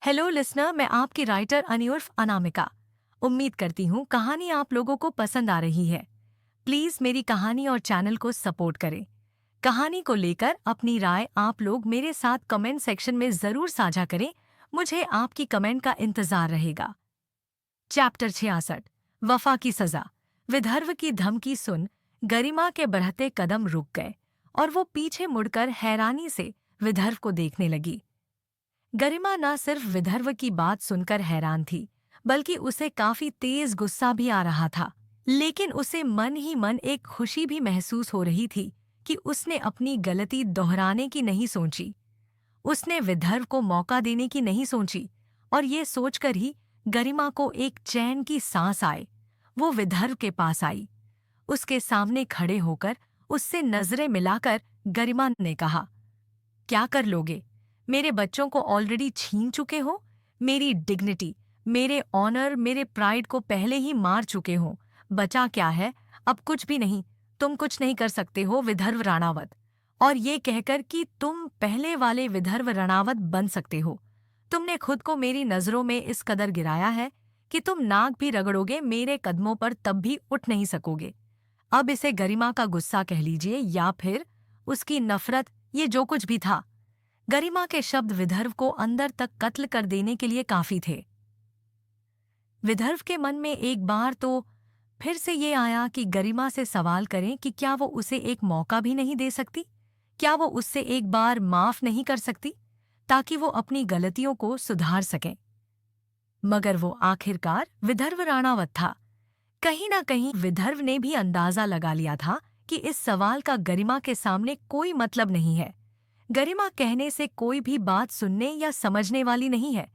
Hello listener, मैं आपकी writer अनी उर्फ अनामिका। उम्मीद करती हूँ कहानी आप लोगों को पसंद आ रही है। प्लीज मेरी कहानी और चैनल को सपोर्ट करें। कहानी को लेकर अपनी राय आप लोग मेरे साथ कमेंट सेक्शन में जरूर साझा करें। मुझे आपकी कमेंट का इंतजार रहेगा। चैप्टर 66, वफा की सजा। विदर्भ की धमकी सुन गरिमा के बढ़ते कदम रुक गए और वो पीछे मुड़कर हैरानी से विदर्भ को देखने लगी। गरिमा न सिर्फ विदर्भ की बात सुनकर हैरान थी, बल्कि उसे काफी तेज गुस्सा भी आ रहा था। लेकिन उसे मन ही मन एक खुशी भी महसूस हो रही थी कि उसने अपनी गलती दोहराने की नहीं सोची। उसने विदर्भ को मौका देने की नहीं सोची, और ये सोचकर ही गरिमा को एक चैन की सांस आए। वो विदर्भ के पास आई। उसके सामने खड़े होकर उससे नजरें मिलाकर गरिमा ने कहा, क्या कर लोगे? मेरे बच्चों को ऑलरेडी छीन चुके हो। मेरी डिग्निटी, मेरे ऑनर, मेरे प्राइड को पहले ही मार चुके हो। बचा क्या है? अब कुछ भी नहीं। तुम कुछ नहीं कर सकते हो विदर्भ राणावत। और ये कहकर कि तुम पहले वाले विदर्भ राणावत बन सकते हो। तुमने खुद को मेरी नजरों में इस कदर गिराया है कि तुम नाक भी रगड़ोगे मेरे कदमों पर तब भी उठ नहीं सकोगे। अब इसे गरिमा का गुस्सा कह लीजिए या फिर उसकी नफरत, ये जो कुछ भी था। गरिमा के शब्द विदर्भ को अंदर तक कत्ल कर देने के लिए काफी थे। विदर्भ के मन में एक बार तो फिर से ये आया कि गरिमा से सवाल करें कि क्या वो उसे एक मौका भी नहीं दे सकती? क्या वो उससे एक बार माफ नहीं कर सकती, ताकि वो अपनी गलतियों को सुधार सके? मगर वो आखिरकार विदर्भ राणावत था। कहीं ना कहीं विदर्भ ने भी अंदाजा लगा लिया था कि इस सवाल का गरिमा के सामने कोई मतलब नहीं है। गरिमा कहने से कोई भी बात सुनने या समझने वाली नहीं है।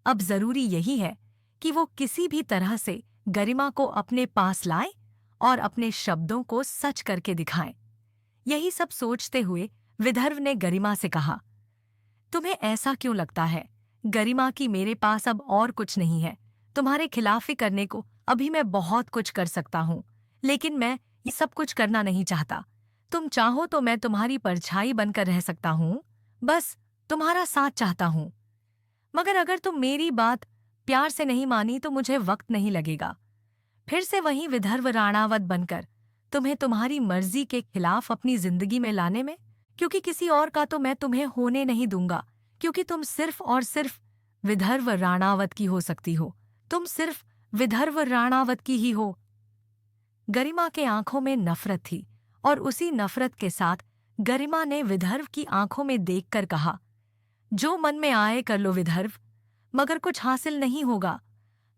अब जरूरी यही है कि वो किसी भी तरह से गरिमा को अपने पास लाए और अपने शब्दों को सच करके दिखाएं। यही सब सोचते हुए विदर्भ ने गरिमा से कहा, तुम्हें ऐसा क्यों लगता है गरिमा कि मेरे पास अब और कुछ नहीं है तुम्हारे खिलाफ ही करने को? अभी मैं बहुत कुछ कर सकता हूँ, लेकिन मैं ये सब कुछ करना नहीं चाहता। तुम चाहो तो मैं तुम्हारी परछाई बनकर रह सकता हूँ। बस तुम्हारा साथ चाहता हूँ। मगर अगर तुम मेरी बात प्यार से नहीं मानी तो मुझे वक्त नहीं लगेगा फिर से वही विदर्भ राणावत बनकर तुम्हें तुम्हारी मर्जी के खिलाफ अपनी जिंदगी में लाने में। क्योंकि किसी और का तो मैं तुम्हें होने नहीं दूंगा, क्योंकि तुम सिर्फ और सिर्फ विदर्भ राणावत की हो सकती हो। तुम सिर्फ विदर्भ राणावत की ही हो। गरिमा के आंखों में नफरत थी, और उसी नफरत के साथ गरिमा ने विदर्भ की आंखों में देखकर कहा, जो मन में आए कर लो विदर्भ, मगर कुछ हासिल नहीं होगा।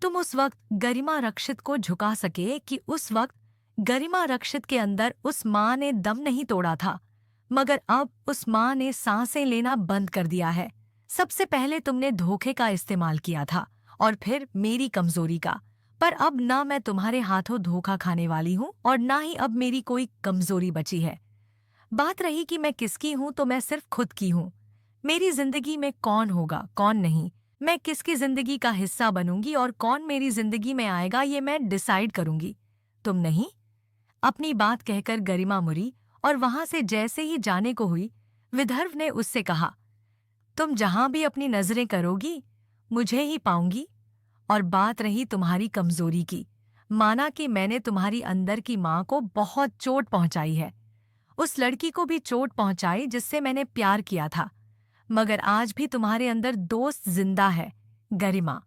तुम उस वक्त गरिमा रक्षित को झुका सके कि उस वक्त गरिमा रक्षित के अंदर उस माँ ने दम नहीं तोड़ा था, मगर अब उस माँ ने सांसें लेना बंद कर दिया है। सबसे पहले तुमने धोखे का इस्तेमाल किया था, और फिर मेरी कमजोरी का। पर अब ना मैं तुम्हारे हाथों धोखा खाने वाली हूँ और ना ही अब मेरी कोई कमजोरी बची है। बात रही कि मैं किसकी हूँ, तो मैं सिर्फ खुद की हूँ। मेरी जिंदगी में कौन होगा कौन नहीं, मैं किसकी जिंदगी का हिस्सा बनूंगी और कौन मेरी जिंदगी में आएगा, ये मैं डिसाइड करूंगी, तुम नहीं। अपनी बात कहकर गरिमा मुड़ी और वहां से जैसे ही जाने को हुई, विदर्भ ने उससे कहा, तुम जहां भी अपनी नजरें करोगी मुझे ही पाऊंगी। और बात रही तुम्हारी कमजोरी की, माना कि मैंने तुम्हारी अंदर की माँ को बहुत चोट पहुंचाई है। उस लड़की को भी चोट पहुंचाई जिससे मैंने प्यार किया था। मगर आज भी तुम्हारे अंदर दोस्त जिंदा है, गरिमा।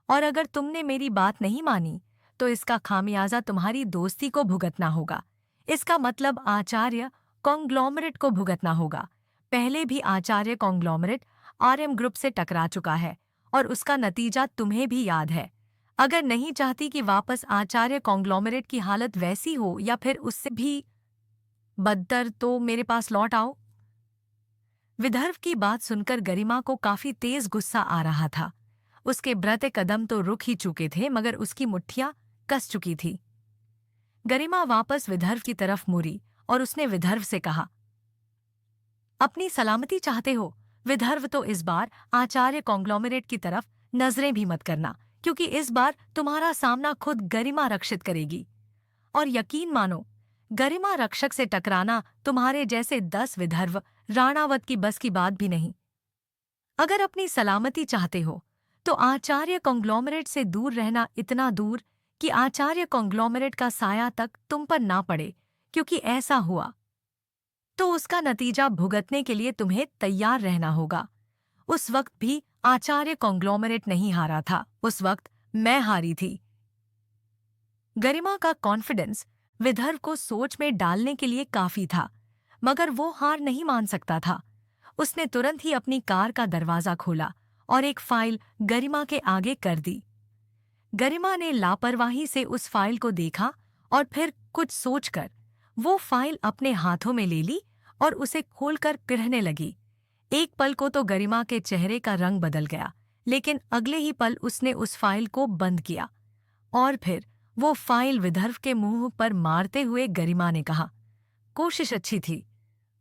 और अगर तुमने मेरी बात नहीं मानी तो इसका खामियाजा तुम्हारी दोस्ती को भुगतना होगा। इसका मतलब आचार्य कॉन्ग्लोमरेट को भुगतना होगा। पहले भी आचार्य कॉन्ग्लोमरेट आरएम ग्रुप से टकरा चुका है, और उसका नतीजा तुम्हें भी याद है। अगर नहीं चाहती कि वापस आचार्य कॉन्ग्लोमरेट की हालत वैसी हो या फिर उससे भी बदतर, तो मेरे पास लौट आओ। विदर्भ की बात सुनकर गरिमा को काफी तेज गुस्सा आ रहा था। उसके बढ़ते कदम तो रुक ही चुके थे, मगर उसकी मुट्ठियां कस चुकी थी। गरिमा वापस विदर्भ की तरफ मुड़ी और उसने विदर्भ से कहा, अपनी सलामती चाहते हो विदर्भ, तो इस बार आचार्य कॉन्ग्लोमरेट की तरफ नजरें भी मत करना, क्योंकि इस बार तुम्हारा सामना खुद गरिमा रक्षित करेगी। और यकीन मानो, गरिमा रक्षक से टकराना तुम्हारे जैसे 10 विदर्भ राणावत की बस की बात भी नहीं। अगर अपनी सलामती चाहते हो तो आचार्य कॉन्ग्लोमरेट से दूर रहना, इतना दूर कि आचार्य कॉन्ग्लोमरेट का साया तक तुम पर ना पड़े, क्योंकि ऐसा हुआ तो उसका नतीजा भुगतने के लिए तुम्हें तैयार रहना होगा। उस वक्त भी आचार्य कॉन्ग्लोमरेट नहीं हारा था, उस वक्त मैं हारी थी। गरिमा का कॉन्फिडेंस विदर्भ को सोच में डालने के लिए काफी था, मगर वो हार नहीं मान सकता था। उसने तुरंत ही अपनी कार का दरवाजा खोला और एक फाइल गरिमा के आगे कर दी। गरिमा ने लापरवाही से उस फाइल को देखा और फिर कुछ सोचकर वो फाइल अपने हाथों में ले ली और उसे खोलकर पढ़ने लगी। एक पल को तो गरिमा के चेहरे का रंग बदल गया, लेकिन अगले ही पल उसने उस फाइल को बंद किया और फिर वो फाइल विदर्भ के मुंह पर मारते हुए गरिमा ने कहा, कोशिश अच्छी थी,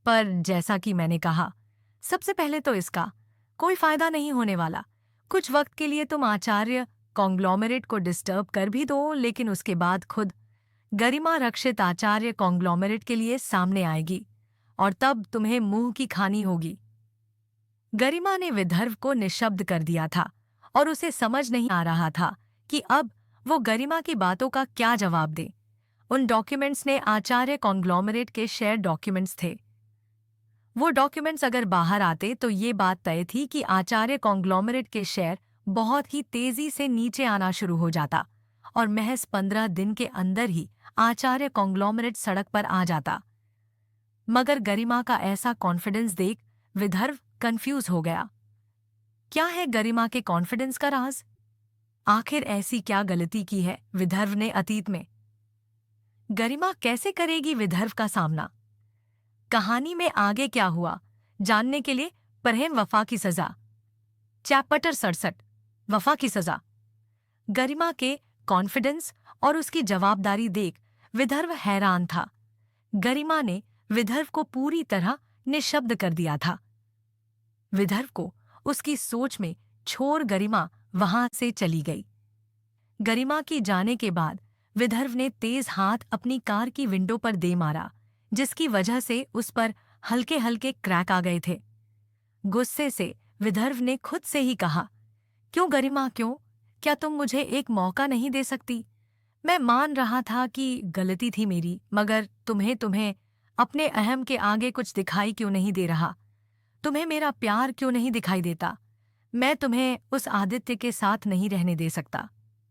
पर जैसा कि मैंने कहा, सबसे पहले तो इसका कोई फायदा नहीं होने वाला। कुछ वक्त के लिए तुम आचार्य कॉन्ग्लोमरेट को डिस्टर्ब कर भी दो, लेकिन उसके बाद खुद गरिमा रक्षित आचार्य कॉन्ग्लोमरेट के लिए सामने आएगी और तब तुम्हें मुंह की खानी होगी। गरिमा ने विदर्भ को निशब्द कर दिया था और उसे समझ नहीं आ रहा था कि अब वो गरिमा की बातों का क्या जवाब दे। उन डॉक्यूमेंट्स ने आचार्य कॉन्ग्लोमरेट के शेयर डॉक्यूमेंट्स थे। वो डॉक्यूमेंट्स अगर बाहर आते तो ये बात तय थी कि आचार्य कॉन्ग्लोमरेट के शेयर बहुत ही तेजी से नीचे आना शुरू हो जाता और महज 15 दिन के अंदर ही आचार्य कॉन्ग्लोमरेट सड़क पर आ जाता। मगर गरिमा का ऐसा कॉन्फिडेंस देख विदर्भ कंफ्यूज हो गया। क्या है गरिमा के कॉन्फिडेंस का राज? आखिर ऐसी क्या गलती की है विदर्भ ने अतीत में? गरिमा कैसे करेगी विदर्भ का सामना? कहानी में आगे क्या हुआ जानने के लिए पढ़ें वफा की सजा। चैप्टर 67, वफा की सजा। गरिमा के कॉन्फिडेंस और उसकी जवाबदारी देख विदर्भ हैरान था। गरिमा ने विदर्भ को पूरी तरह निशब्द कर दिया था। विदर्भ को उसकी सोच में छोड़ गरिमा वहां से चली गई। गरिमा की जाने के बाद विदर्भ ने तेज हाथ अपनी कार की विंडो पर दे मारा, जिसकी वजह से उस पर हल्के हल्के क्रैक आ गए थे। गुस्से से विदर्भ ने खुद से ही कहा, क्यों गरिमा क्यों? क्या तुम मुझे एक मौका नहीं दे सकती? मैं मान रहा था कि गलती थी मेरी, मगर तुम्हें अपने अहम के आगे कुछ दिखाई क्यों नहीं दे रहा? तुम्हें मेरा प्यार क्यों नहीं दिखाई देता? मैं तुम्हें उस आदित्य के साथ नहीं रहने दे सकता।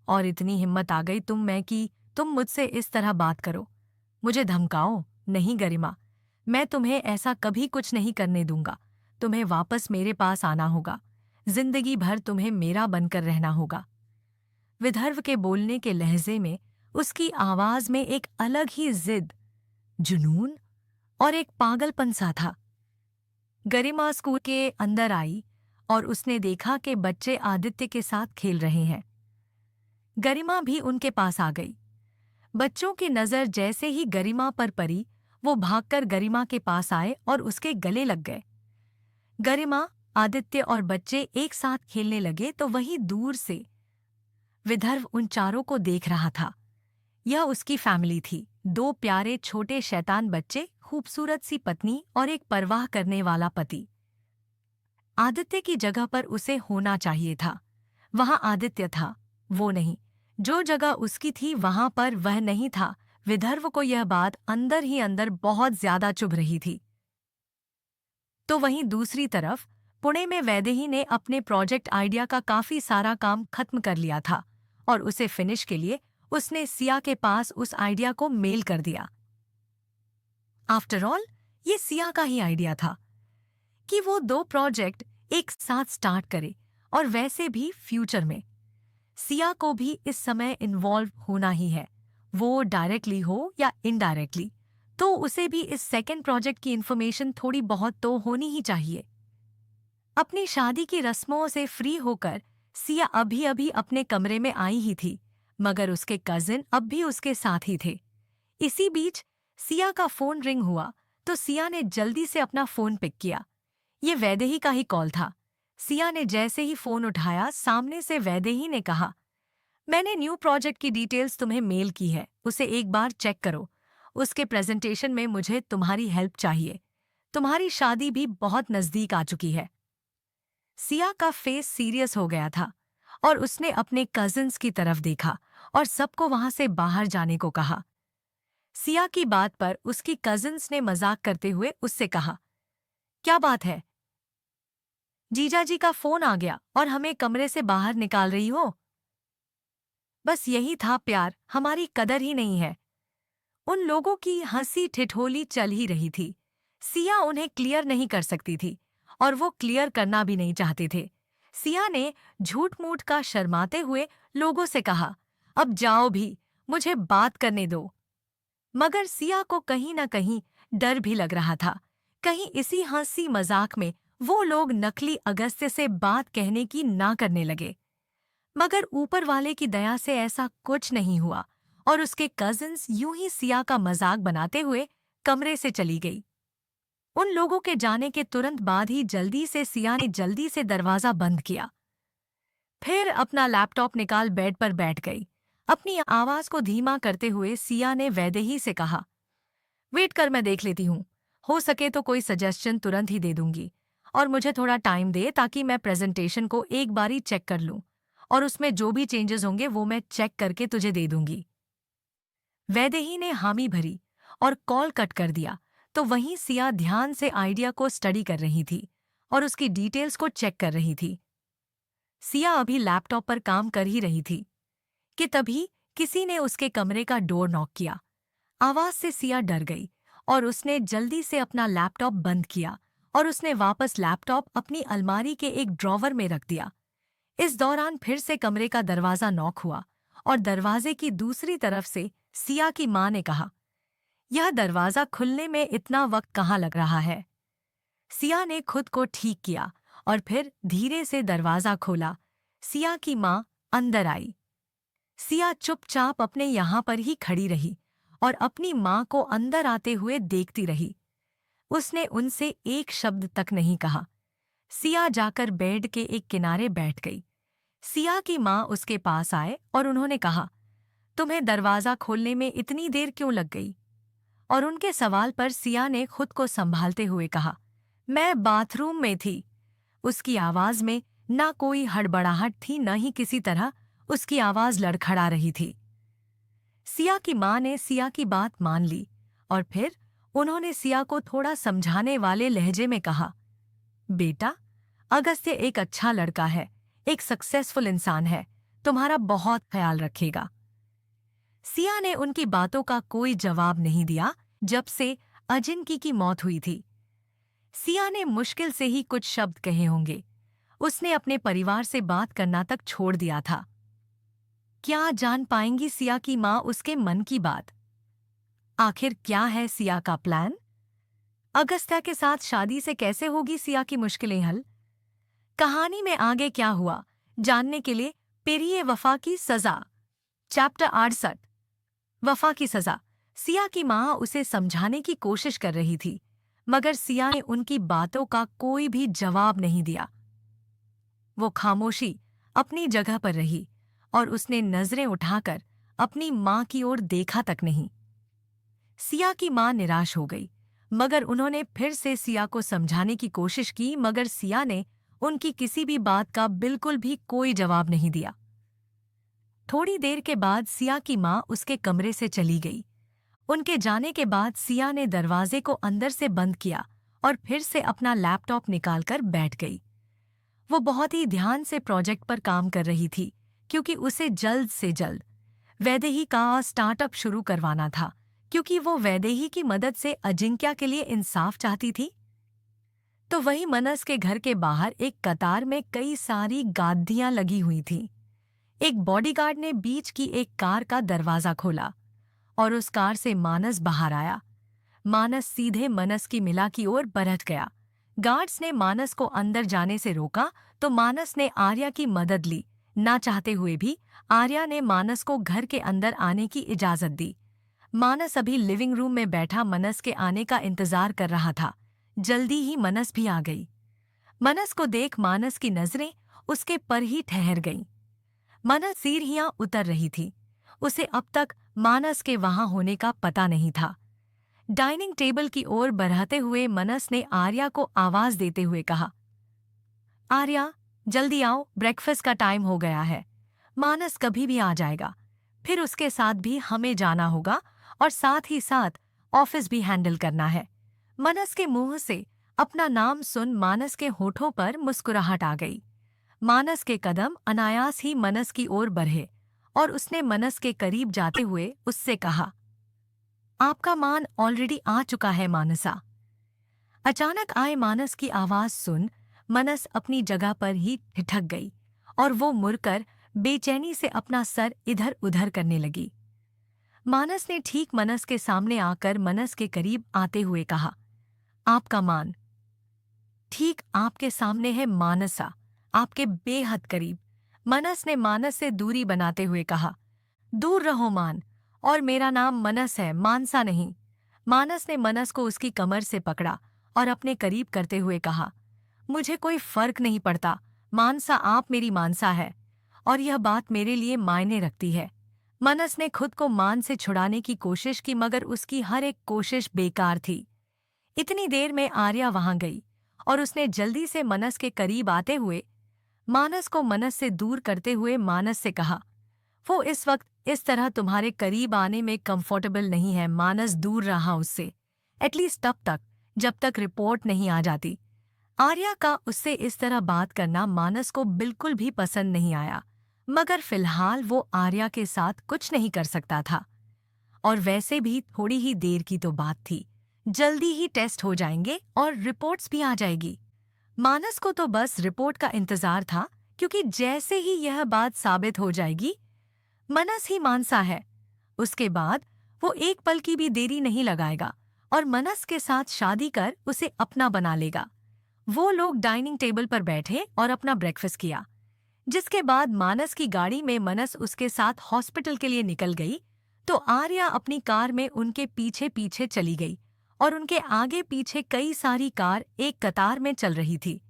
और इतनी हिम्मत आ गई तुम में कि तुम मुझसे इस तरह बात करो, मुझे धमकाओ? नहीं गरिमा, मैं तुम्हें ऐसा कभी कुछ नहीं करने दूंगा। तुम्हें वापस मेरे पास आना होगा, जिंदगी भर तुम्हें मेरा बनकर रहना होगा। विदर्भ के बोलने के लहजे में, उसकी आवाज में एक अलग ही जिद, जुनून और एक पागलपन सा था। गरिमा स्कूल के अंदर आई और उसने देखा कि बच्चे आदित्य के साथ खेल रहे हैं। गरिमा भी उनके पास आ गई। बच्चों की नजर जैसे ही गरिमा पर पड़ी, वो भागकर गरिमा के पास आए और उसके गले लग गए। गरिमा, आदित्य और बच्चे एक साथ खेलने लगे तो वहीं दूर से विदर्भ उन चारों को देख रहा था। यह उसकी फैमिली थी, 2 प्यारे छोटे शैतान बच्चे, खूबसूरत सी पत्नी और एक परवाह करने वाला पति। आदित्य की जगह पर उसे होना चाहिए था। वहां आदित्य था, वो नहीं। जो जगह उसकी थी वहां पर वह नहीं था। विदर्भ को यह बात अंदर ही अंदर बहुत ज्यादा चुभ रही थी। तो वहीं दूसरी तरफ पुणे में वैदेही ने अपने प्रोजेक्ट आइडिया का काफी सारा काम खत्म कर लिया था और उसे फिनिश के लिए उसने सिया के पास उस आइडिया को मेल कर दिया। आफ्टर ऑल, ये सिया का ही आइडिया था कि वो 2 प्रोजेक्ट एक साथ स्टार्ट करे, और वैसे भी फ्यूचर में सिया को भी इस समय इन्वॉल्व होना ही है। वो डायरेक्टली हो या इनडायरेक्टली, तो उसे भी इस सेकेंड प्रोजेक्ट की इन्फॉर्मेशन थोड़ी बहुत तो होनी ही चाहिए। अपनी शादी की रस्मों से फ्री होकर सिया अभी अभी अपने कमरे में आई ही थी, मगर उसके कजिन अब भी उसके साथ ही थे। इसी बीच सिया का फोन रिंग हुआ तो सिया ने जल्दी से अपना फोन पिक किया। ये वैदेही का ही कॉल था। सिया ने जैसे ही फोन उठाया, सामने से वैदेही ने कहा, मैंने न्यू प्रोजेक्ट की डिटेल्स तुम्हें मेल की है, उसे एक बार चेक करो। उसके प्रेजेंटेशन में मुझे तुम्हारी हेल्प चाहिए। तुम्हारी शादी भी बहुत नजदीक आ चुकी है। सिया का फेस सीरियस हो गया था और उसने अपने कजिन्स की तरफ देखा और सबको वहां से बाहर जाने को कहा। सिया की बात पर उसकी कजिन्स ने मजाक करते हुए उससे कहा, क्या बात है? जीजा जी का फोन आ गया और हमें कमरे से बाहर निकाल रही हो? बस यही था प्यार, हमारी कदर ही नहीं है। उन लोगों की हंसी ठिठोली चल ही रही थी। सिया उन्हें क्लियर नहीं कर सकती थी और वो क्लियर करना भी नहीं चाहते थे। सिया ने झूठ मूठ का शर्माते हुए लोगों से कहा, अब जाओ भी, मुझे बात करने दो। मगर सिया को कहीं न कहीं डर भी लग रहा था। कहीं इसी हंसी मजाक में वो लोग नकली अगस्त्य से बात कहने की ना करने लगे। मगर ऊपर वाले की दया से ऐसा कुछ नहीं हुआ और उसके कजिन्स यूं ही सिया का मजाक बनाते हुए कमरे से चली गई। उन लोगों के जाने के तुरंत बाद ही जल्दी से सिया ने जल्दी से दरवाजा बंद किया। फिर अपना लैपटॉप निकाल बेड पर बैठ गई। अपनी आवाज को धीमा करते हुए सिया ने वैदेही से कहा, वेट कर, मैं देख लेती हूँ। हो सके तो कोई सजेशन तुरंत ही दे दूंगी और मुझे थोड़ा टाइम दे ताकि मैं प्रेजेंटेशन को एक बारी चेक कर लूँ और उसमें जो भी चेंजेस होंगे वो मैं चेक करके तुझे दे दूंगी। वैदेही ने हामी भरी और कॉल कट कर दिया। तो वहीं सिया ध्यान से आइडिया को स्टडी कर रही थी और उसकी डिटेल्स को चेक कर रही थी। सिया अभी लैपटॉप पर काम कर ही रही थी कि तभी किसी ने उसके कमरे का डोर नॉक किया। आवाज से सिया डर गई और उसने जल्दी से अपना लैपटॉप बंद किया और उसने वापस लैपटॉप अपनी अलमारी के एक ड्रॉवर में रख दिया। इस दौरान फिर से कमरे का दरवाजा नॉक हुआ और दरवाजे की दूसरी तरफ से सिया की मां ने कहा, यह दरवाजा खुलने में इतना वक्त कहाँ लग रहा है? सिया ने खुद को ठीक किया और फिर धीरे से दरवाजा खोला। सिया की मां अंदर आई। सिया चुपचाप अपने यहाँ पर ही खड़ी रही और अपनी मां को अंदर आते हुए देखती रही। उसने उनसे एक शब्द तक नहीं कहा। सिया जाकर बेड के एक किनारे बैठ गई। सिया की मां उसके पास आए और उन्होंने कहा, तुम्हें दरवाजा खोलने में इतनी देर क्यों लग गई? और उनके सवाल पर सिया ने खुद को संभालते हुए कहा, मैं बाथरूम में थी। उसकी आवाज में ना कोई हड़बड़ाहट थी, न ही किसी तरह उसकी आवाज लड़खड़ा रही थी। सिया की मां ने सिया की बात मान ली और फिर उन्होंने सिया को थोड़ा समझाने वाले लहजे में कहा, बेटा, अगस्त्य एक अच्छा लड़का है, एक सक्सेसफुल इंसान है, तुम्हारा बहुत ख्याल रखेगा। सिया ने उनकी बातों का कोई जवाब नहीं दिया। जब से अजिंकी की मौत हुई थी, सिया ने मुश्किल से ही कुछ शब्द कहे होंगे। उसने अपने परिवार से बात करना तक छोड़ दिया था। क्या जान पाएंगी सिया की मां उसके मन की बात? आखिर क्या है सिया का प्लान? अगस्त्या के साथ शादी से कैसे होगी सिया की मुश्किलें हल? कहानी में आगे क्या हुआ जानने के लिए पेरिये वफा की सजा, चैप्टर 68। वफा की सजा। सिया की मां उसे समझाने की कोशिश कर रही थी, मगर सिया ने उनकी बातों का कोई भी जवाब नहीं दिया। वो खामोशी अपनी जगह पर रही और उसने नजरें उठाकर अपनी मां की ओर देखा तक नहीं। सिया की मां निराश हो गई, मगर उन्होंने फिर से सिया को समझाने की कोशिश की, मगर सिया ने उनकी किसी भी बात का बिल्कुल भी कोई जवाब नहीं दिया। थोड़ी देर के बाद सिया की मां उसके कमरे से चली गई। उनके जाने के बाद सिया ने दरवाजे को अंदर से बंद किया और फिर से अपना लैपटॉप निकालकर बैठ गई। वो बहुत ही ध्यान से प्रोजेक्ट पर काम कर रही थी क्योंकि उसे जल्द से जल्द वैदेही का स्टार्टअप शुरू करवाना था, क्योंकि वो वैदेही की मदद से अजिंक्या के लिए इंसाफ चाहती थी। तो वही मनस के घर के बाहर एक कतार में कई सारी गादियां लगी हुई थीं। एक बॉडीगार्ड ने बीच की एक कार का दरवाजा खोला और उस कार से मानस बाहर आया। मानस सीधे मनस की मिला की ओर बढ़ गया। गार्ड्स ने मानस को अंदर जाने से रोका तो मानस ने आर्या की मदद ली। ना चाहते हुए भी आर्या ने मानस को घर के अंदर आने की इजाजत दी। मानस अभी लिविंग रूम में बैठा मनस के आने का इंतजार कर रहा था। जल्दी ही मनस भी आ गई। मनस को देख मानस की नजरें उसके पर ही ठहर गईं। मनस सीढ़ियां उतर रही थी। उसे अब तक मानस के वहां होने का पता नहीं था। डाइनिंग टेबल की ओर बढ़ते हुए मनस ने आर्या को आवाज देते हुए कहा, आर्या, जल्दी आओ, ब्रेकफास्ट का टाइम हो गया है। मानस कभी भी आ जाएगा। फिर उसके साथ भी हमें जाना होगा और साथ ही साथ ऑफिस भी हैंडल करना है। मनस के मुंह से अपना नाम सुन मानस के होठों पर मुस्कुराहट आ गई। मानस के कदम अनायास ही मनस की ओर बढ़े और उसने मनस के करीब जाते हुए उससे कहा, आपका मान ऑलरेडी आ चुका है मानसा। अचानक आए मानस की आवाज सुन मनस अपनी जगह पर ही ठिठक गई और वो मुड़कर बेचैनी से अपना सर इधर उधर करने लगी। मानस ने ठीक मनस के सामने आकर मनस के करीब आते हुए कहा, आपका मान ठीक आपके सामने है मानसा, आपके बेहद करीब। मनस ने मानस से दूरी बनाते हुए कहा, दूर रहो मान, और मेरा नाम मनस है, मानसा नहीं। मानस ने मनस को उसकी कमर से पकड़ा और अपने करीब करते हुए कहा, मुझे कोई फर्क नहीं पड़ता मानसा, आप मेरी मानसा है और यह बात मेरे लिए मायने रखती है। मनस ने खुद को मान से छुड़ाने की कोशिश की मगर उसकी हर एक कोशिश बेकार थी। इतनी देर में आर्या वहां गई और उसने जल्दी से मनस के करीब आते हुए मानस को मनस से दूर करते हुए मानस से कहा, वो इस वक्त इस तरह तुम्हारे करीब आने में कंफर्टेबल नहीं है। मानस दूर रहा उससे, एटलीस्ट तब तक जब तक रिपोर्ट नहीं आ जाती। आर्या का उससे इस तरह बात करना मानस को बिल्कुल भी पसंद नहीं आया, मगर फिलहाल वो आर्या के साथ कुछ नहीं कर सकता था। और वैसे भी थोड़ी ही देर की तो बात थी, जल्दी ही टेस्ट हो जाएंगे और रिपोर्ट्स भी आ जाएगी। मानस को तो बस रिपोर्ट का इंतजार था, क्योंकि जैसे ही यह बात साबित हो जाएगी मनस ही मानसा है, उसके बाद वो एक पल की भी देरी नहीं लगाएगा और मनस के साथ शादी कर उसे अपना बना लेगा। वो लोग डाइनिंग टेबल पर बैठे और अपना ब्रेकफास्ट किया, जिसके बाद मानस की गाड़ी में मनस उसके साथ हॉस्पिटल के लिए निकल गई तो आर्या अपनी कार में उनके पीछे पीछे चली गई और उनके आगे पीछे कई सारी कार एक कतार में चल रही थी।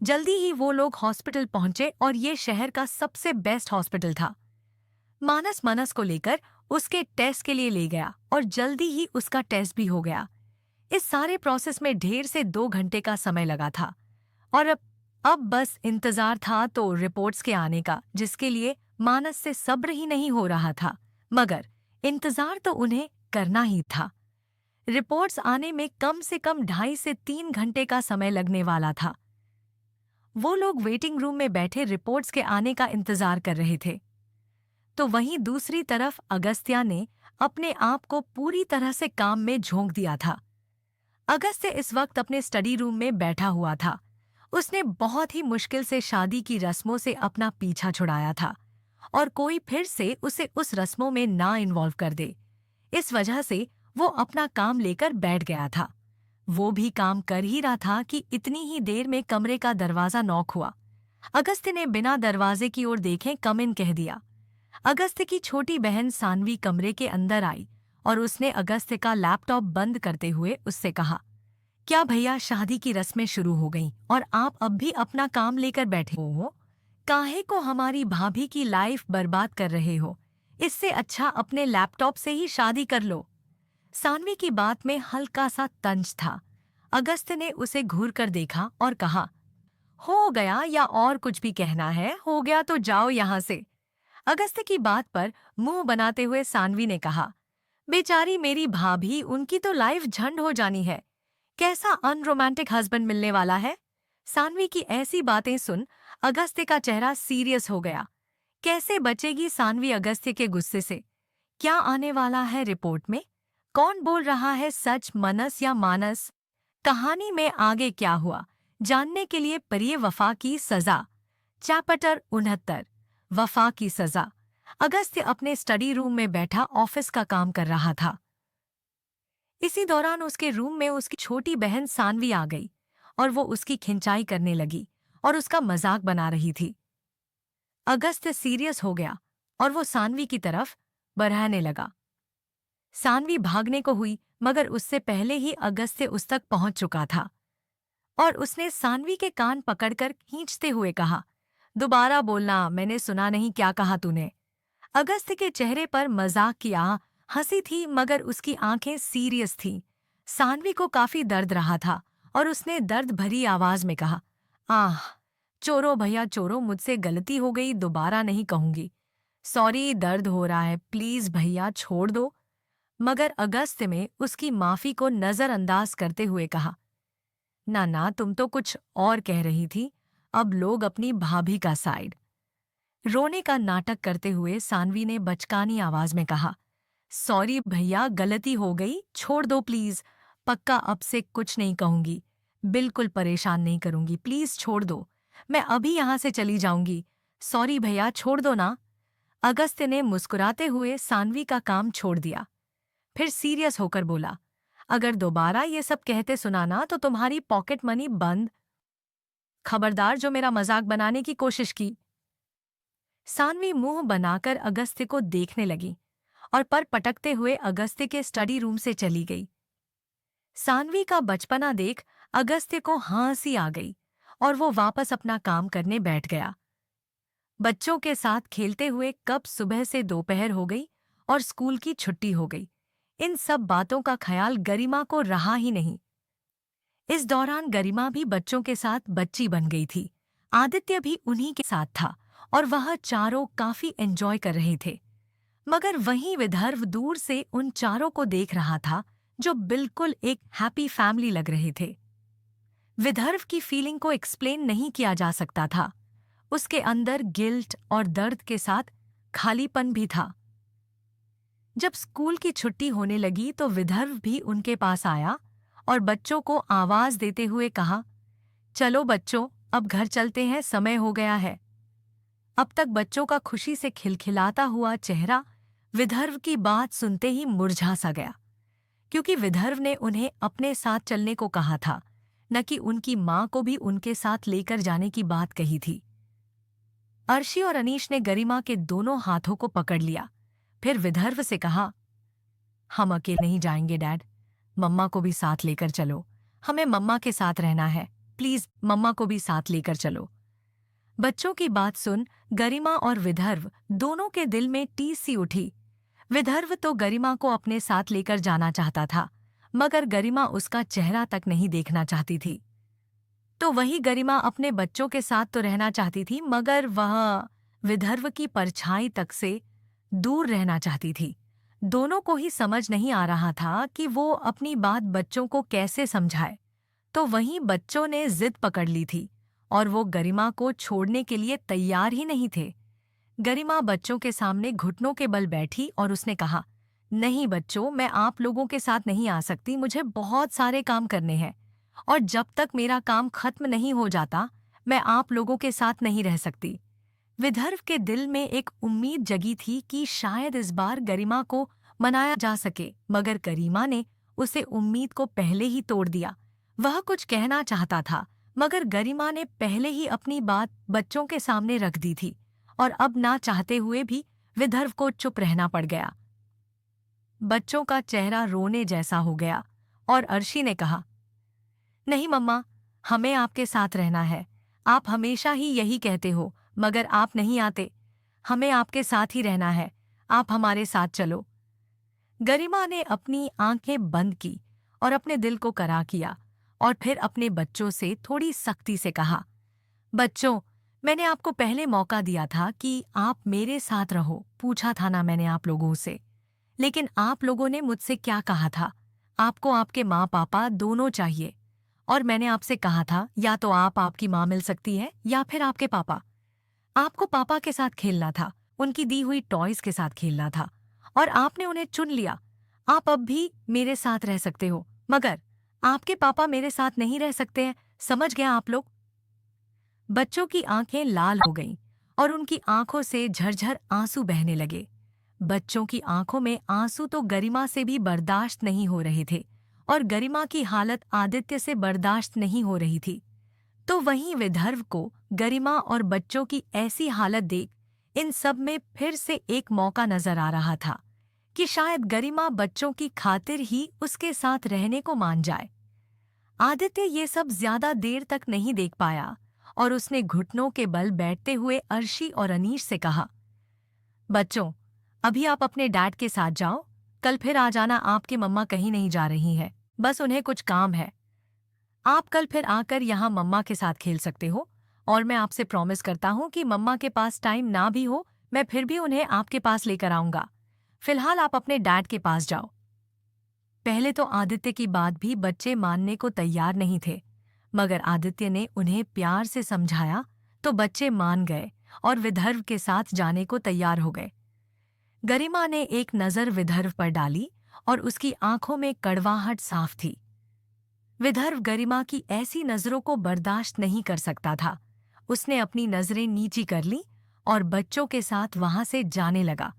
जल्दी ही वो लोग हॉस्पिटल पहुंचे और ये शहर का सबसे बेस्ट हॉस्पिटल था। मानस मनस को लेकर उसके टेस्ट के लिए ले गया और जल्दी ही उसका टेस्ट भी हो गया। इस सारे प्रोसेस में ढेर से 2 घंटे का समय लगा था और अब बस इंतजार था तो रिपोर्ट्स के आने का, जिसके लिए मानस से सब्र ही नहीं हो रहा था, मगर इंतजार तो उन्हें करना ही था। रिपोर्ट्स आने में कम से कम 2.5 से 3 घंटे का समय लगने वाला था। वो लोग वेटिंग रूम में बैठे रिपोर्ट्स के आने का इंतजार कर रहे थे, तो वहीं दूसरी तरफ अगस्त्या ने अपने आप को पूरी तरह से काम में झोंक दिया था। अगस्त्य इस वक्त अपने स्टडी रूम में बैठा हुआ था। उसने बहुत ही मुश्किल से शादी की रस्मों से अपना पीछा छुड़ाया था और कोई फिर से उसे उस रस्मों में ना इन्वॉल्व कर दे, इस वजह से वो अपना काम लेकर बैठ गया था। वो भी काम कर ही रहा था कि इतनी ही देर में कमरे का दरवाजा नॉक हुआ। अगस्त्य ने बिना दरवाजे की ओर देखे कम इन कह दिया। अगस्त्य की छोटी बहन सानवी कमरे के अंदर आई और उसने अगस्त्य का लैपटॉप बंद करते हुए उससे कहा, क्या भैया शादी की रस्में शुरू हो गईं और आप अब भी अपना काम लेकर बैठे हो? काहे को हमारी भाभी की लाइफ बर्बाद कर रहे हो? इससे अच्छा अपने लैपटॉप से ही शादी कर लो। सानवी की बात में हल्का सा तंज था। अगस्त्य ने उसे घूर कर देखा और कहा, हो गया या और कुछ भी कहना है? हो गया तो जाओ यहाँ से। अगस्त्य की बात पर मुंह बनाते हुए सानवी ने कहा, बेचारी मेरी भाभी, उनकी तो लाइफ झंड हो जानी है। कैसा अनरोमांटिक हस्बैंड मिलने वाला है। सानवी की ऐसी बातें सुन अगस्त्य का चेहरा सीरियस हो गया। कैसे बचेगी सानवी अगस्त्य के गुस्से से? क्या आने वाला है रिपोर्ट में? कौन बोल रहा है सच, मनस या मानस? कहानी में आगे क्या हुआ जानने के लिए पढ़िए वफा की सजा, चैप्टर 69, वफा की सजा। अगस्त्य अपने स्टडी रूम में बैठा ऑफिस का काम कर रहा था। इसी दौरान उसके रूम में उसकी छोटी बहन सानवी आ गई और वो उसकी खिंचाई करने लगी और उसका मजाक बना रही थी। अगस्त्य सीरियस हो गया और वो सानवी की तरफ बढ़ाने लगा। सानवी भागने को हुई मगर उससे पहले ही अगस्त्य उस तक पहुंच चुका था और उसने सानवी के कान पकड़कर खींचते हुए कहा, दोबारा बोलना, मैंने सुना नहीं, क्या कहा तूने? अगस्त्य के चेहरे पर मजाक की हंसी थी मगर उसकी आंखें सीरियस थीं। सानवी को काफी दर्द रहा था और उसने दर्द भरी आवाज में कहा, आह, चोरो भैया चोरो, मुझसे गलती हो गई, दोबारा नहीं कहूंगी। सॉरी, दर्द हो रहा है, प्लीज भैया छोड़ दो। मगर अगस्त में उसकी माफी को नजरअंदाज करते हुए कहा, ना ना, तुम तो कुछ और कह रही थी। अब लोग अपनी भाभी का साइड। रोने का नाटक करते हुए सानवी ने बचकानी आवाज में कहा, सॉरी भैया, गलती हो गई, छोड़ दो प्लीज। पक्का अब से कुछ नहीं कहूंगी, बिल्कुल परेशान नहीं करूंगी, प्लीज छोड़ दो। मैं अभी यहां से चली जाऊंगी। सॉरी भैया, छोड़ दो ना। अगस्त्य ने मुस्कुराते हुए सानवी का काम छोड़ दिया। फिर सीरियस होकर बोला, अगर दोबारा ये सब कहते सुनाना तो तुम्हारी पॉकेट मनी बंद। खबरदार जो मेरा मजाक बनाने की कोशिश की। सानवी मुंह बनाकर अगस्त्य को देखने लगी और पर पटकते हुए अगस्त्य के स्टडी रूम से चली गई। सानवी का बचपना देख अगस्त्य को हंसी आ गई और वो वापस अपना काम करने बैठ गया। बच्चों के साथ खेलते हुए कब सुबह से दोपहर हो गई और स्कूल की छुट्टी हो गई, इन सब बातों का ख्याल गरिमा को रहा ही नहीं। इस दौरान गरिमा भी बच्चों के साथ बच्ची बन गई थी। आदित्य भी उन्हीं के साथ था और वह चारों काफी एंजॉय कर रहे थे। मगर वहीं विदर्भ दूर से उन चारों को देख रहा था, जो बिल्कुल एक हैप्पी फैमिली लग रहे थे। विदर्भ की फीलिंग को एक्सप्लेन नहीं किया जा सकता था। उसके अंदर गिल्ट और दर्द के साथ खालीपन भी था। जब स्कूल की छुट्टी होने लगी तो विदर्भ भी उनके पास आया और बच्चों को आवाज देते हुए कहा, चलो बच्चों, अब घर चलते हैं, समय हो गया है। अब तक बच्चों का खुशी से खिलखिलाता हुआ चेहरा विदर्भ की बात सुनते ही मुरझा सा गया, क्योंकि विदर्भ ने उन्हें अपने साथ चलने को कहा था, न कि उनकी मां को भी उनके साथ लेकर जाने की बात कही थी। अर्शी और अनीश ने गरिमा के दोनों हाथों को पकड़ लिया। फिर विदर्भ से कहा, हम अकेले नहीं जाएंगे डैड, मम्मा को भी साथ लेकर चलो। हमें मम्मा के साथ रहना है, प्लीज मम्मा को भी साथ लेकर चलो। बच्चों की बात सुन गरिमा और विदर्भ दोनों के दिल में टीस सी उठी। विदर्भ तो गरिमा को अपने साथ लेकर जाना चाहता था, मगर गरिमा उसका चेहरा तक नहीं देखना चाहती थी। तो वही गरिमा अपने बच्चों के साथ तो रहना चाहती थी, मगर वह विदर्भ की परछाई तक से दूर रहना चाहती थी। दोनों को ही समझ नहीं आ रहा था कि वो अपनी बात बच्चों को कैसे समझाए। तो वहीं बच्चों ने जिद पकड़ ली थी और वो गरिमा को छोड़ने के लिए तैयार ही नहीं थे। गरिमा बच्चों के सामने घुटनों के बल बैठी और उसने कहा, नहीं बच्चों, मैं आप लोगों के साथ नहीं आ सकती, मुझे बहुत सारे काम करने हैं और जब तक मेरा काम खत्म नहीं हो जाता मैं आप लोगों के साथ नहीं रह सकती। विदर्भ के दिल में एक उम्मीद जगी थी कि शायद इस बार गरिमा को मनाया जा सके, मगर गरिमा ने उसे उम्मीद को पहले ही तोड़ दिया। वह कुछ कहना चाहता था, मगर गरिमा ने पहले ही अपनी बात बच्चों के सामने रख दी थी और अब ना चाहते हुए भी विदर्भ को चुप रहना पड़ गया। बच्चों का चेहरा रोने जैसा हो गया और अर्शी ने कहा, नहीं मम्मा, हमें आपके साथ रहना है। आप हमेशा ही यही कहते हो, मगर आप नहीं आते। हमें आपके साथ ही रहना है, आप हमारे साथ चलो। गरिमा ने अपनी आंखें बंद की और अपने दिल को करा किया और फिर अपने बच्चों से थोड़ी सख्ती से कहा, बच्चों, मैंने आपको पहले मौका दिया था कि आप मेरे साथ रहो, पूछा था ना मैंने आप लोगों से। लेकिन आप लोगों ने मुझसे क्या कहा था, आपको आपके माँ पापा दोनों चाहिए। और मैंने आपसे कहा था, या तो आप आपकी माँ मिल सकती है या फिर आपके पापा। आपको पापा के साथ खेलना था, उनकी दी हुई टॉयज के साथ खेलना था, और आपने उन्हें चुन लिया। आप अब भी मेरे साथ रह सकते हो, मगर आपके पापा मेरे साथ नहीं रह सकते हैं, समझ गया आप लोग? बच्चों की आंखें लाल हो गईं और उनकी आंखों से झरझर आंसू बहने लगे। बच्चों की आंखों में आंसू तो गरिमा से भी बर्दाश्त नहीं हो रहे थे और गरिमा की हालत आदित्य से बर्दाश्त नहीं हो रही थी। तो वहीं विदर्भ को गरिमा और बच्चों की ऐसी हालत देख इन सब में फिर से एक मौका नजर आ रहा था कि शायद गरिमा बच्चों की खातिर ही उसके साथ रहने को मान जाए। आदित्य ये सब ज्यादा देर तक नहीं देख पाया और उसने घुटनों के बल बैठते हुए अर्शी और अनीश से कहा, बच्चों, अभी आप अपने डैड के साथ जाओ, कल फिर आ जाना। आपकी मम्मा कहीं नहीं जा रही है, बस उन्हें कुछ काम है। आप कल फिर आकर यहाँ मम्मा के साथ खेल सकते हो और मैं आपसे प्रॉमिस करता हूँ कि मम्मा के पास टाइम ना भी हो, मैं फिर भी उन्हें आपके पास लेकर आऊंगा। फिलहाल आप अपने डैड के पास जाओ। पहले तो आदित्य की बात भी बच्चे मानने को तैयार नहीं थे, मगर आदित्य ने उन्हें प्यार से समझाया तो बच्चे मान गए और विदर्भ के साथ जाने को तैयार हो गए। गरिमा ने एक नज़र विदर्भ पर डाली और उसकी आंखों में कड़वाहट साफ थी। विदर्भ गरिमा की ऐसी नज़रों को बर्दाश्त नहीं कर सकता था। उसने अपनी नज़रें नीची कर ली और बच्चों के साथ वहां से जाने लगा।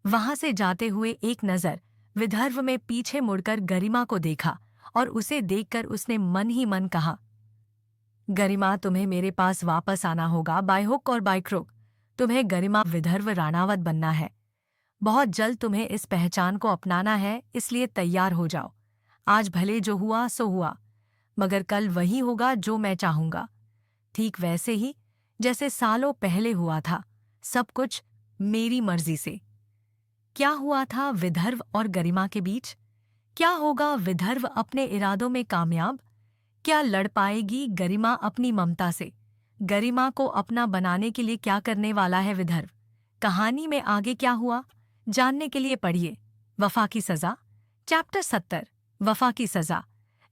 वहां से जाते हुए एक नज़र विदर्भ में पीछे मुड़कर गरिमा को देखा और उसे देखकर उसने मन ही मन कहा, गरिमा, तुम्हें मेरे पास वापस आना होगा, बाय हुक और बाय क्रुक। तुम्हें गरिमा विदर्भ राणावत बनना है। बहुत जल्द तुम्हें इस पहचान को अपनाना है, इसलिए तैयार हो जाओ। आज भले जो हुआ सो हुआ, मगर कल वही होगा जो मैं चाहूंगा। ठीक वैसे ही जैसे सालों पहले हुआ था, सब कुछ मेरी मर्जी से। क्या हुआ था विदर्भ और गरिमा के बीच? क्या होगा विदर्भ अपने इरादों में कामयाब? क्या लड़ पाएगी गरिमा अपनी ममता से? गरिमा को अपना बनाने के लिए क्या करने वाला है विदर्भ? कहानी में आगे क्या हुआ, जानने के लिए पढ़िए वफा की सजा, चैप्टर 70। वफा की सजा।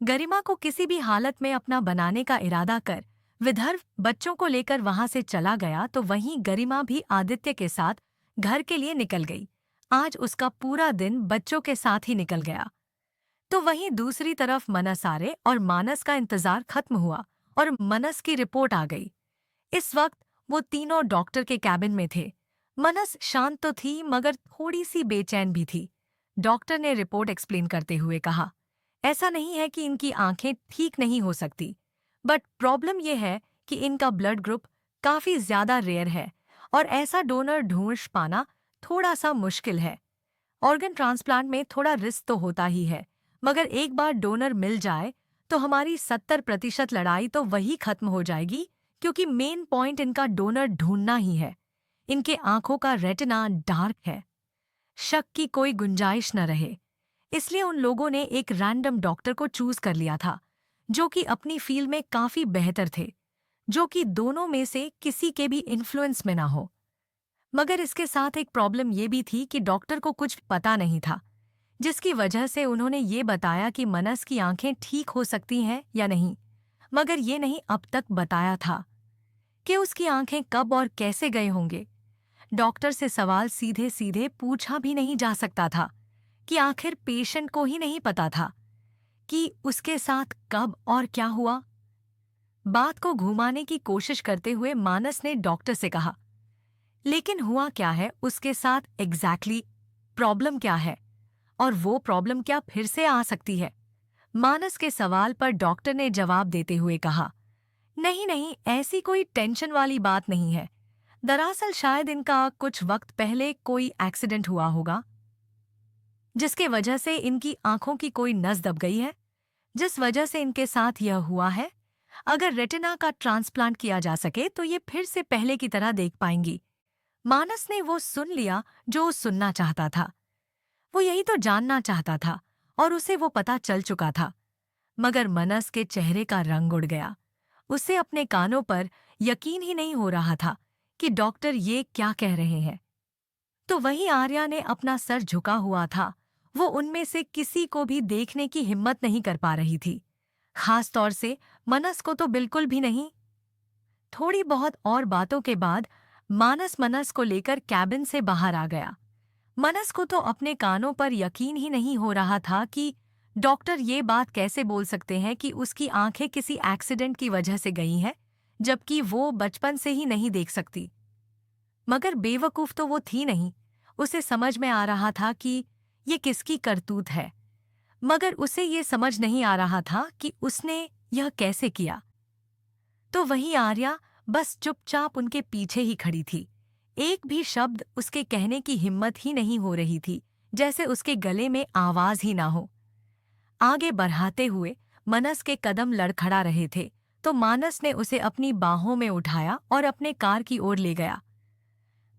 गरिमा को किसी भी हालत में अपना बनाने का इरादा कर विदर्भ बच्चों को लेकर वहां से चला गया, तो वहीं गरिमा भी आदित्य के साथ घर के लिए निकल गई। आज उसका पूरा दिन बच्चों के साथ ही निकल गया। तो वहीं दूसरी तरफ मनस आर्य और मानस का इंतजार खत्म हुआ और मनस की रिपोर्ट आ गई। इस वक्त वो तीनों डॉक्टर के कैबिन में थे। मनस शांत तो थी, मगर थोड़ी सी बेचैन भी थी। डॉक्टर ने रिपोर्ट एक्सप्लेन करते हुए कहा, ऐसा नहीं है कि इनकी आंखें ठीक नहीं हो सकती, बट प्रॉब्लम यह है कि इनका ब्लड ग्रुप काफी ज्यादा रेयर है और ऐसा डोनर ढूंढ पाना थोड़ा सा मुश्किल है। ऑर्गन ट्रांसप्लांट में थोड़ा रिस्क तो होता ही है, मगर एक बार डोनर मिल जाए तो हमारी 70% लड़ाई तो वही खत्म हो जाएगी, क्योंकि मेन पॉइंट इनका डोनर ढूंढना ही है। इनके आंखों का रेटिना डार्क है, शक की कोई गुंजाइश न रहे। इसलिए उन लोगों ने एक रैंडम डॉक्टर को चूज कर लिया था, जो कि अपनी फील्ड में काफी बेहतर थे, जो कि दोनों में से किसी के भी इन्फ्लुएंस में ना हो। मगर इसके साथ एक प्रॉब्लम ये भी थी कि डॉक्टर को कुछ पता नहीं था, जिसकी वजह से उन्होंने ये बताया कि मनस की आंखें ठीक हो सकती हैं या नहीं, मगर ये नहीं अब तक बताया था कि उसकी आंखें कब और कैसे गए होंगे। डॉक्टर से सवाल सीधे सीधे पूछा भी नहीं जा सकता था कि आखिर पेशेंट को ही नहीं पता था कि उसके साथ कब और क्या हुआ। बात को घुमाने की कोशिश करते हुए मानस ने डॉक्टर से कहा, लेकिन हुआ क्या है उसके साथ एग्जैक्टली, प्रॉब्लम क्या है और वो प्रॉब्लम क्या फिर से आ सकती है? मानस के सवाल पर डॉक्टर ने जवाब देते हुए कहा, नहीं नहीं, ऐसी कोई टेंशन वाली बात नहीं है। दरअसल शायद इनका कुछ वक्त पहले कोई एक्सीडेंट हुआ होगा, जिसके वजह से इनकी आंखों की कोई नस दब गई है, जिस वजह से इनके साथ यह हुआ है। अगर रेटिना का ट्रांसप्लांट किया जा सके तो ये फिर से पहले की तरह देख पाएंगी। मानस ने वो सुन लिया जो सुनना चाहता था। वो यही तो जानना चाहता था और उसे वो पता चल चुका था। मगर मनस के चेहरे का रंग उड़ गया। उसे अपने कानों पर यकीन ही नहीं हो रहा था कि डॉक्टर ये क्या कह रहे हैं। तो वही आर्या ने अपना सर झुका हुआ था। वो उनमें से किसी को भी देखने की हिम्मत नहीं कर पा रही थी, खास तौर से मनस को तो बिल्कुल भी नहीं। थोड़ी बहुत और बातों के बाद मानस मनस को लेकर कैबिन से बाहर आ गया। मनस को तो अपने कानों पर यकीन ही नहीं हो रहा था कि डॉक्टर ये बात कैसे बोल सकते हैं कि उसकी आंखें किसी एक्सीडेंट की वजह से गई हैं, जबकि वो बचपन से ही नहीं देख सकती। मगर बेवकूफ तो वो थी नहीं। उसे समझ में आ रहा था कि ये किसकी करतूत है, मगर उसे ये समझ नहीं आ रहा था कि उसने यह कैसे किया। तो वही आर्या बस चुपचाप उनके पीछे ही खड़ी थी। एक भी शब्द उसके कहने की हिम्मत ही नहीं हो रही थी, जैसे उसके गले में आवाज ही ना हो। आगे बढ़ाते हुए मनस के कदम लड़खड़ा रहे थे, तो मानस ने उसे अपनी बाहों में उठाया और अपने कार की ओर ले गया।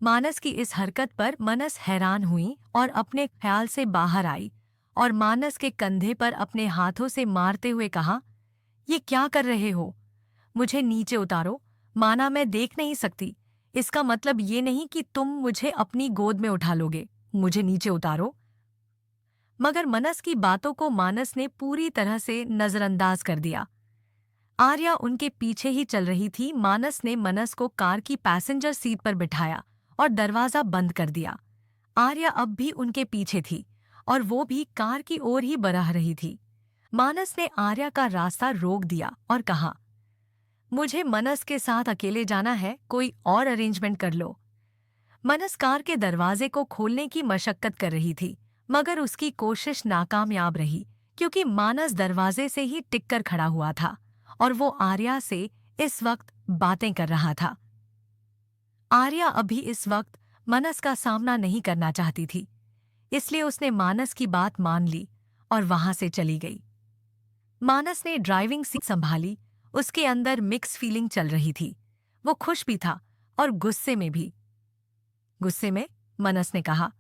मानस की इस हरकत पर मनस हैरान हुई और अपने ख्याल से बाहर आई और मानस के कंधे पर अपने हाथों से मारते हुए कहा, ये क्या कर रहे हो? मुझे नीचे उतारो। माना, मैं देख नहीं सकती। इसका मतलब ये नहीं कि तुम मुझे अपनी गोद में उठा लोगे। मुझे नीचे उतारो। मगर मनस की बातों को मानस ने पूरी तरह से नजरअंदाज कर दिया। आर्या उनके पीछे ही चल रही थी। मानस ने मनस को कार की पैसेंजर सीट पर बिठाया और दरवाजा बंद कर दिया। आर्या अब भी उनके पीछे थी और वो भी कार की ओर ही बढ़ रही थी। मानस ने आर्या का रास्ता रोक दिया और कहा, मुझे मनस के साथ अकेले जाना है, कोई और अरेंजमेंट कर लो। मनस कार के दरवाजे को खोलने की मशक्कत कर रही थी, मगर उसकी कोशिश नाकामयाब रही क्योंकि मानस दरवाजे से ही टिक कर खड़ा हुआ था और वो आर्या से इस वक्त बातें कर रहा था। आर्या अभी इस वक्त मनस का सामना नहीं करना चाहती थी, इसलिए उसने मानस की बात मान ली और वहां से चली गई। मानस ने ड्राइविंग सीट संभाली। उसके अंदर मिक्स फीलिंग चल रही थी। वो खुश भी था और गुस्से में भी। गुस्से में मनस ने कहा,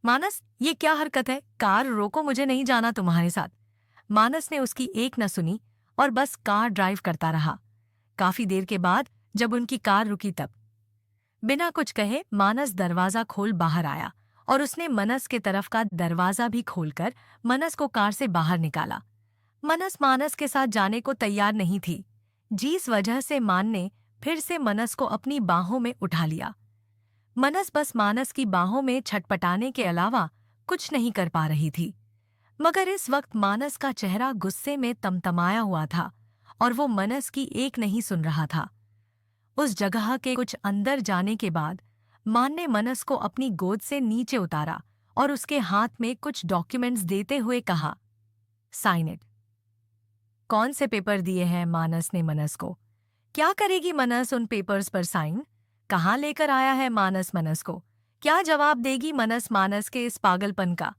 मानस, ये क्या हरकत है? कार रोको, मुझे नहीं जाना तुम्हारे साथ। मानस ने उसकी एक न सुनी और बस कार ड्राइव करता रहा। काफी देर के बाद जब उनकी कार रुकी तब बिना कुछ कहे मानस दरवाजा खोल बाहर आया और उसने मनस के तरफ का दरवाजा भी खोलकर मनस को कार से बाहर निकाला। मनस मानस के साथ जाने को तैयार नहीं थी, जिस वजह से मान ने फिर से मनस को अपनी बाहों में उठा लिया। मनस बस मानस की बाहों में छटपटाने के अलावा कुछ नहीं कर पा रही थी, मगर इस वक्त मानस का चेहरा गुस्से में तमतमाया हुआ था और वो मनस की एक नहीं सुन रहा था। उस जगह के कुछ अंदर जाने के बाद मान ने मनस को अपनी गोद से नीचे उतारा और उसके हाथ में कुछ डॉक्यूमेंट्स देते हुए कहा, साइन इट। कौन से पेपर दिए हैं? मानस ने मनस को। क्या करेगी मनस उन पेपर्स पर साइन? कहाँ लेकर आया है मानस मनस को? क्या जवाब देगी मनस मानस के इस पागलपन का?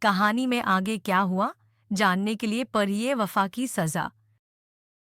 कहानी में आगे क्या हुआ जानने के लिए पढ़िए वफा की सजा।